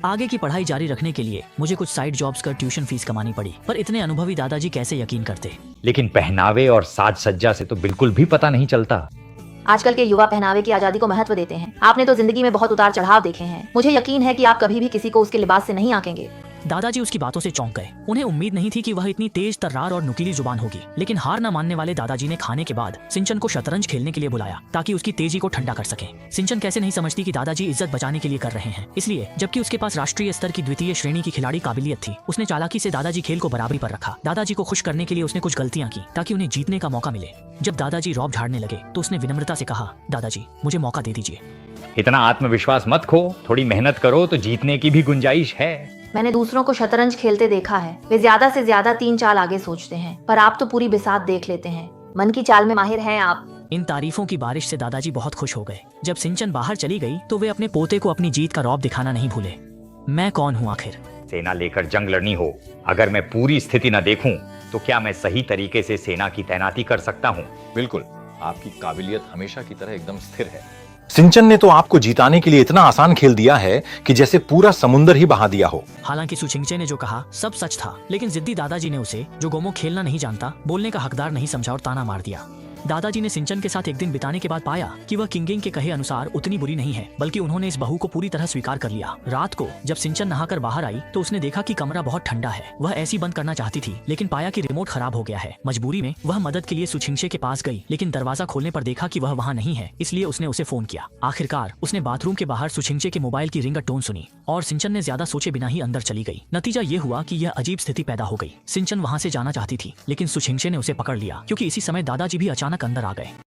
आगे की पढ़ाई जारी रखने के लिए मुझे कुछ साइड जॉब्स कर ट्यूशन फीस कमानी पड़ी, पर इतने अनुभवी दादाजी कैसे यकीन करते। लेकिन पहनावे और साज सज्जा से तो बिल्कुल भी पता नहीं चलता। आजकल के युवा पहनावे की आजादी को महत्व देते हैं। आपने तो जिंदगी में बहुत उतार चढ़ाव देखे हैं। मुझे यकीन है कि आप कभी भी किसी को उसके लिबास से नहीं आंकेंगे। दादाजी उसकी बातों से चौंक गए। उन्हें उम्मीद नहीं थी कि वह इतनी तेज तर्रार और नुकीली जुबान होगी, लेकिन हार न मानने वाले दादाजी ने खाने के बाद सिंचन को शतरंज खेलने के लिए बुलाया ताकि उसकी तेजी को ठंडा कर सके। सिंचन कैसे नहीं समझती कि दादाजी इज्जत बचाने के लिए कर रहे हैं, इसलिए जबकि उसके पास राष्ट्रीय स्तर की द्वितीय श्रेणी की खिलाड़ी काबिलियत थी, उसने चालाकी से दादाजी खेल को बराबरी पर रखा। दादाजी को खुश करने के लिए उसने कुछ गलतियां की ताकि उन्हें जीतने का मौका मिले। जब दादाजी रौब झाड़ने लगे तो उसने विनम्रता से कहा, दादाजी मुझे मौका दे दीजिए। इतना आत्मविश्वास मत खो, थोड़ी मेहनत करो तो जीतने की भी गुंजाइश है। मैंने दूसरों को शतरंज खेलते देखा है, वे ज्यादा से ज्यादा 3 चाल आगे सोचते हैं, पर आप तो पूरी बिसात देख लेते हैं। मन की चाल में माहिर हैं आप। इन तारीफों की बारिश से दादाजी बहुत खुश हो गए। जब सिंचन बाहर चली गई तो वे अपने पोते को अपनी जीत का रौब दिखाना नहीं भूले। मैं कौन हूँ आखिर? सेना लेकर जंग लड़नी हो, अगर मैं पूरी स्थिति न देखूं तो क्या मैं सही तरीके से सेना की तैनाती कर सकता हूँ? बिल्कुल, आपकी काबिलियत हमेशा की तरह एकदम स्थिर है। सिंचन ने तो आपको जिताने के लिए इतना आसान खेल दिया है कि जैसे पूरा समुंदर ही बहा दिया हो। हालांकि सुचिंगचे ने जो कहा सब सच था, लेकिन जिद्दी दादाजी ने उसे, जो गोमो खेलना नहीं जानता, बोलने का हकदार नहीं समझा और ताना मार दिया। दादाजी ने सिंचन के साथ एक दिन बिताने के बाद पाया कि वह किंगिंग के कहे अनुसार उतनी बुरी नहीं है, बल्कि उन्होंने इस बहू को पूरी तरह स्वीकार कर लिया। रात को जब सिंचन नहाकर बाहर आई तो उसने देखा कि कमरा बहुत ठंडा है। वह ऐसी बंद करना चाहती थी, लेकिन पाया कि रिमोट खराब हो गया है। मजबूरी में वह मदद के लिए सुचिंगचे के पास गई, लेकिन दरवाजा खोलने पर देखा कि वह वहाँ नहीं है, इसलिए उसने उसे फोन किया। आखिरकार उसने बाथरूम के बाहर सुचिंगचे के मोबाइल की रिंग टोन सुनी और सिंचन ने ज्यादा सोचे बिना ही अंदर चली गई। नतीजा ये हुआ कि यह अजीब स्थिति पैदा हो गई। सिंचन वहाँ से जाना चाहती थी, लेकिन सुचिंगचे ने उसे पकड़ लिया, क्योंकि इसी समय दादाजी भी अचानक अंदर आ गए।